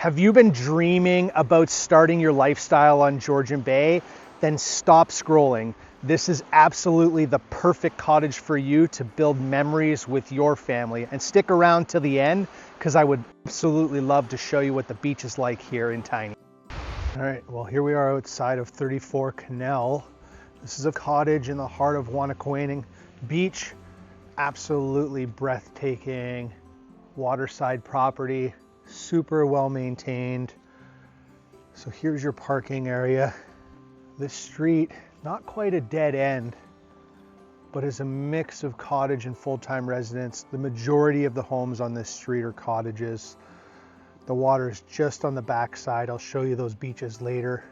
Have you been dreaming about starting your lifestyle on Georgian Bay? Then stop scrolling. This is absolutely the perfect cottage for you to build memories with your family. And stick around till the end, because I would absolutely love to show you what the beach is like here in Tiny. All right, well, here we are outside of 34 Quesnelle. This is a cottage in the heart of Wahnekewaning Beach. Absolutely breathtaking waterside property, super well maintained. So here's your parking area. This street, not quite a dead end, but is a mix of cottage and full-time residents. The majority of the homes on this street are cottages. The water is just on the backside. I'll show you those beaches later.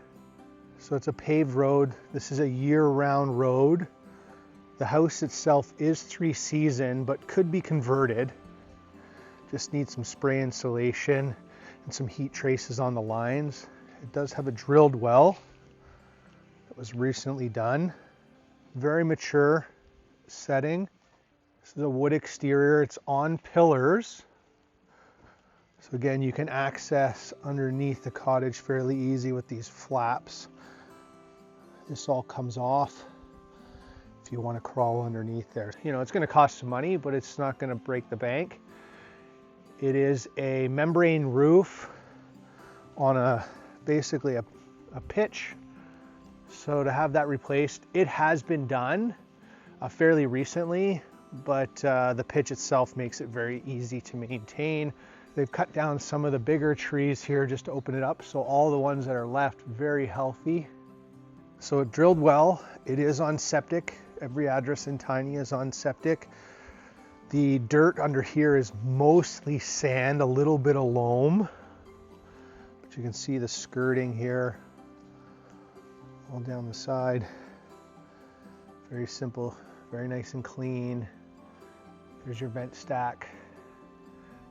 So it's a paved road. This is a year-round road. The house itself is 3-season, but could be converted. Just needs some spray insulation and some heat traces on the lines. It does have a drilled well that was recently done. Very mature setting. This is a wood exterior. It's on pillars. So again, you can access underneath the cottage fairly easy with these flaps. This all comes off if you want to crawl underneath there. You know, it's going to cost some money, but it's not going to break the bank. It is a membrane roof on basically a pitch. So to have that replaced, it has been done fairly recently, but the pitch itself makes it very easy to maintain. They've cut down some of the bigger trees here just to open it up, so all the ones that are left, very healthy. So it drilled well. It is on septic. Every address in Tiny is on septic. The dirt under here is mostly sand, a little bit of loam. But you can see the skirting here all down the side. Very simple, very nice and clean. There's your vent stack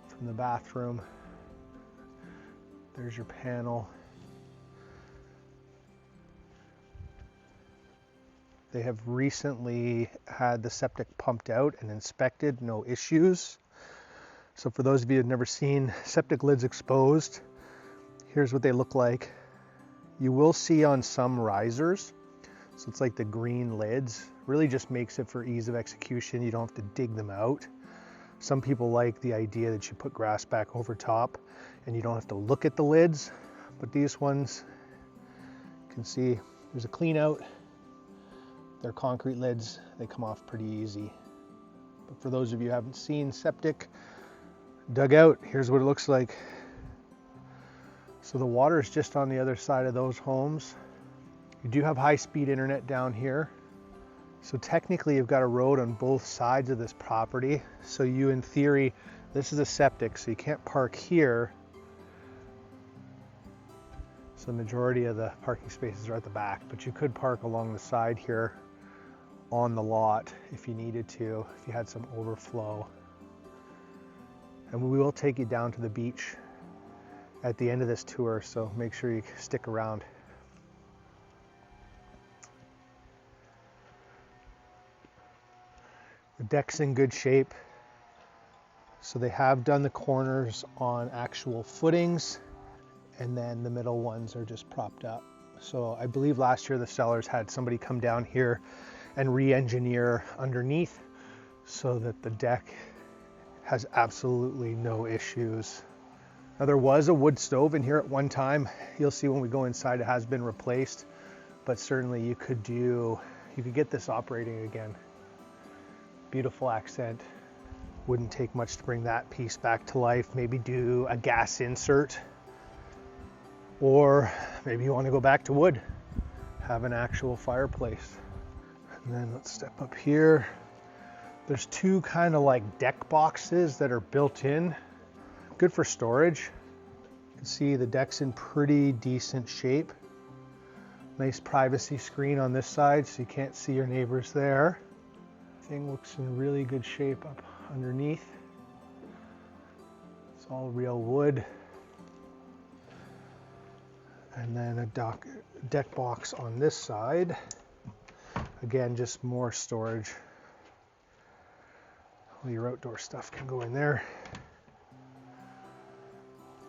from the bathroom. There's your panel. They have recently had the septic pumped out and inspected, no issues. So for those of you who've never seen septic lids exposed, here's what they look like. You will see on some risers, so it's like the green lids, really just makes it for ease of execution. You don't have to dig them out. Some people like the idea that you put grass back over top and you don't have to look at the lids, but these ones, you can see there's a clean out. They're concrete lids, they come off pretty easy. But for those of you who haven't seen septic dug out, here's what it looks like. So the water is just on the other side of those homes. You do have high-speed internet down here. So technically you've got a road on both sides of this property. So you, in theory, this is a septic, so you can't park here. So the majority of the parking spaces are at the back, but you could park along the side here on the lot if you needed to, if you had some overflow. And we will take you down to the beach at the end of this tour, so make sure you stick around. The deck's in good shape. So they have done the corners on actual footings, and then the middle ones are just propped up. So I believe last year the sellers had somebody come down here and re-engineer underneath so that the deck has absolutely no issues. Now there was a wood stove in here at one time. You'll see when we go inside it has been replaced, but certainly you could get this operating again. Beautiful accent. Wouldn't take much to bring that piece back to life. Maybe do a gas insert, or maybe you want to go back to wood, have an actual fireplace. And then let's step up here. There's two kind of like deck boxes that are built in. Good for storage. You can see the deck's in pretty decent shape. Nice privacy screen on this side so you can't see your neighbors there. Thing looks in really good shape up underneath. It's all real wood. And then a deck box on this side. Again, just more storage. All your outdoor stuff can go in there.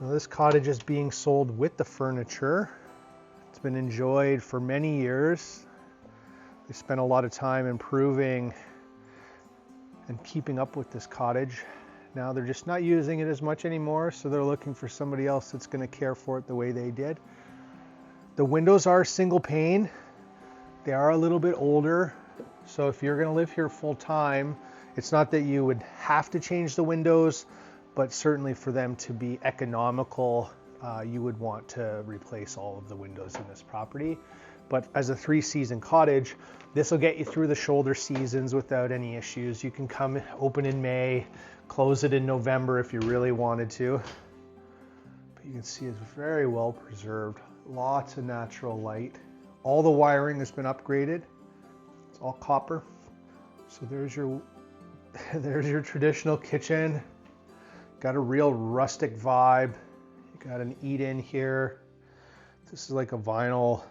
Now this cottage is being sold with the furniture. It's been enjoyed for many years. They spent a lot of time improving and keeping up with this cottage. Now they're just not using it as much anymore, so they're looking for somebody else that's going to care for it the way they did. The windows are single pane. They are a little bit older, so if you're going to live here full time, it's not that you would have to change the windows, but certainly for them to be economical, you would want to replace all of the windows in this property. But as a 3-season cottage, this will get you through the shoulder seasons without any issues. You can come open in May, close it in November if you really wanted to. But you can see it's very well preserved. Lots of natural light. All the wiring has been upgraded. It's all copper. So there's your traditional kitchen. Got a real rustic vibe. You got an eat-in here. This is like a vinyl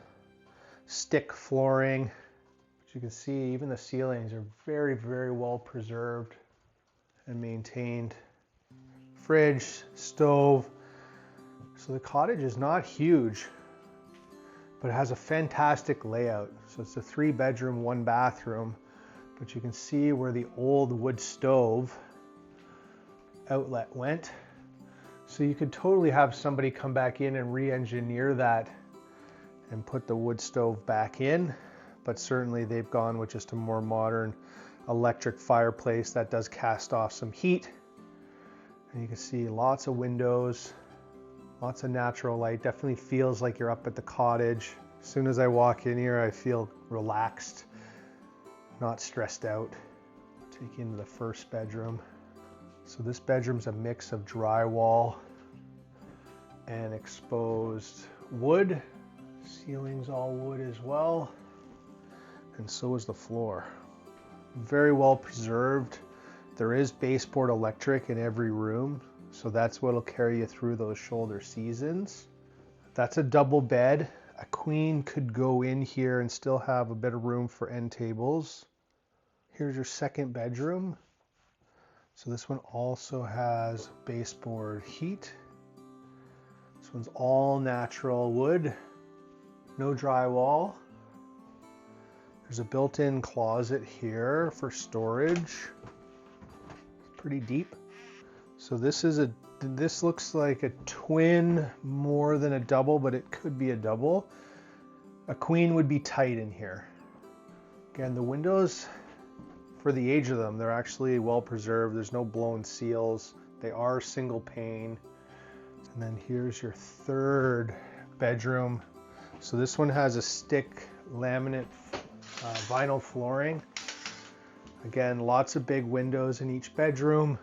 stick flooring. But you can see even the ceilings are very, very well preserved and maintained. Fridge, stove. So the cottage is not huge, but it has a fantastic layout. So it's a 3-bedroom, 1-bathroom, but you can see where the old wood stove outlet went. So you could totally have somebody come back in and re-engineer that and put the wood stove back in, but certainly they've gone with just a more modern electric fireplace that does cast off some heat. And you can see lots of windows, lots of natural light. Definitely feels like you're up at the cottage. As soon as I walk in here, I feel relaxed, not stressed out. Take you into the first bedroom. So this bedroom's a mix of drywall and exposed wood. Ceiling's all wood as well, and so is the floor. Very well preserved. There is baseboard electric in every room, so that's what'll carry you through those shoulder seasons. That's a double bed. A queen could go in here and still have a bit of room for end tables. Here's your second bedroom. So this one also has baseboard heat. This one's all natural wood. No drywall. There's a built-in closet here for storage. Pretty deep. So this looks like a twin more than a double, but it could be a double. A queen would be tight in here. Again, the windows, for the age of them, they're actually well preserved. There's no blown seals. They are single pane. And then here's your third bedroom. So this one has a stick laminate vinyl flooring. Again, lots of big windows in each bedroom.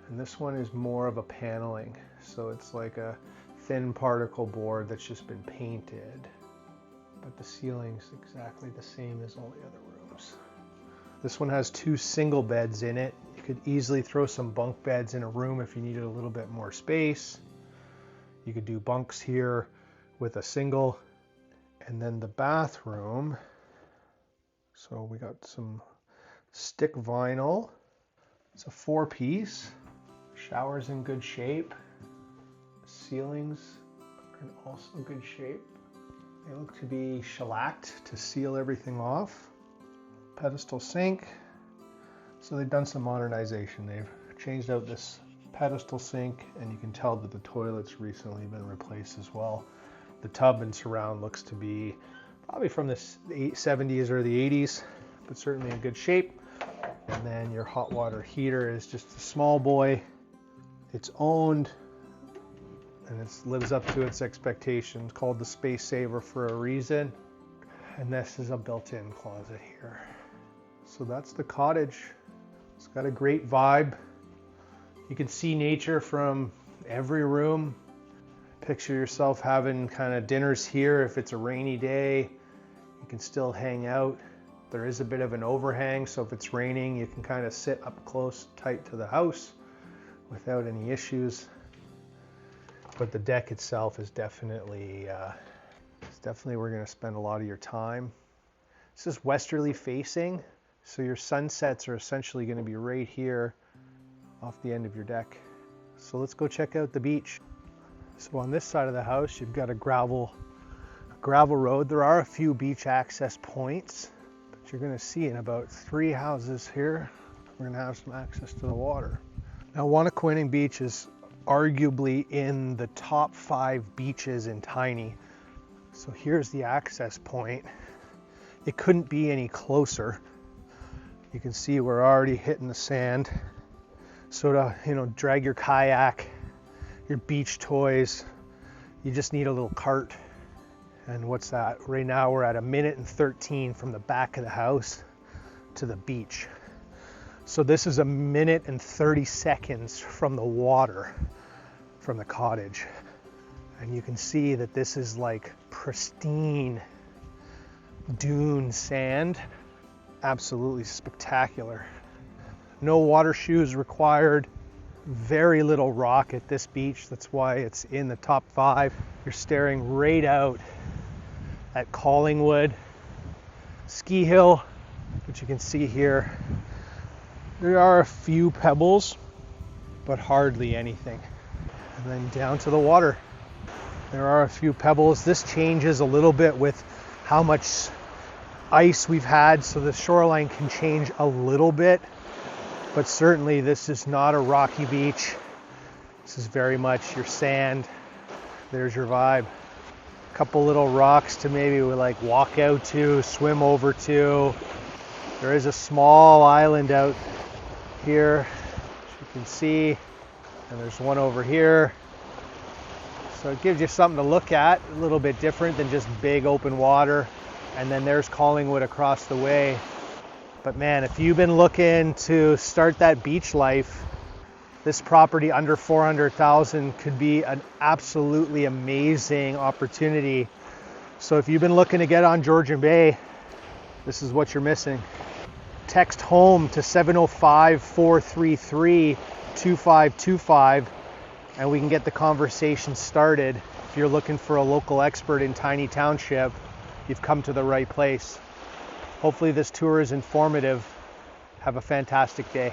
And this one is more of a paneling. So it's like a thin particle board that's just been painted. But the ceiling's exactly the same as all the other rooms. This one has 2 single beds in it. You could easily throw some bunk beds in a room if you needed a little bit more space. You could do bunks here with a single. And then the bathroom, so we got some stick vinyl. It's a 4-piece. Shower's in good shape. Ceilings are in also good shape. They look to be shellacked to seal everything off. Pedestal sink. So they've done some modernization. They've changed out this pedestal sink, and you can tell that the toilet's recently been replaced as well. The tub and surround looks to be probably from the 70s or the 80s, but certainly in good shape. And then your hot water heater is just a small boy. It's owned and it lives up to its expectations, called the Space Saver for a reason. And this is a built-in closet here. So that's the cottage. It's got a great vibe. You can see nature from every room. Picture yourself having kind of dinners here. If it's a rainy day, you can still hang out. There is a bit of an overhang, so if it's raining, you can kind of sit up close, tight to the house without any issues. But the deck itself is definitely where you're going to spend a lot of your time. This is westerly facing, so your sunsets are essentially going to be right here off the end of your deck. So let's go check out the beach. So on this side of the house, you've got a gravel road. There are a few beach access points, but you're gonna see in about 3 houses here, we're gonna have some access to the water. Now, Wahnekewaning Beach is arguably in the top 5 beaches in Tiny. So here's the access point. It couldn't be any closer. You can see we're already hitting the sand. So to, drag your kayak, your beach toys, you just need a little cart. And what's that? Right now we're at 1 minute and 13 from the back of the house to the beach. So this is 1 minute and 30 seconds from the water, from the cottage. And you can see that this is like pristine dune sand. Absolutely spectacular. No water shoes required. Very little rock at this beach. That's why it's in the top 5. You're staring right out at Collingwood ski hill, which you can see here. There are a few pebbles, but hardly anything. And then down to the water. There are a few pebbles. This changes a little bit with how much ice we've had, so the shoreline can change a little bit, but certainly this is not a rocky beach. This is very much your sand. There's your vibe. A couple little rocks to maybe like walk out to, swim over to. There is a small island out here, as you can see, and there's one over here. So it gives you something to look at, a little bit different than just big open water. And then there's Collingwood across the way. But man, if you've been looking to start that beach life, this property under 400,000 could be an absolutely amazing opportunity. So if you've been looking to get on Georgian Bay, this is what you're missing. Text home to 705-433-2525 and we can get the conversation started. If you're looking for a local expert in Tiny Township, you've come to the right place. Hopefully this tour is informative. Have a fantastic day.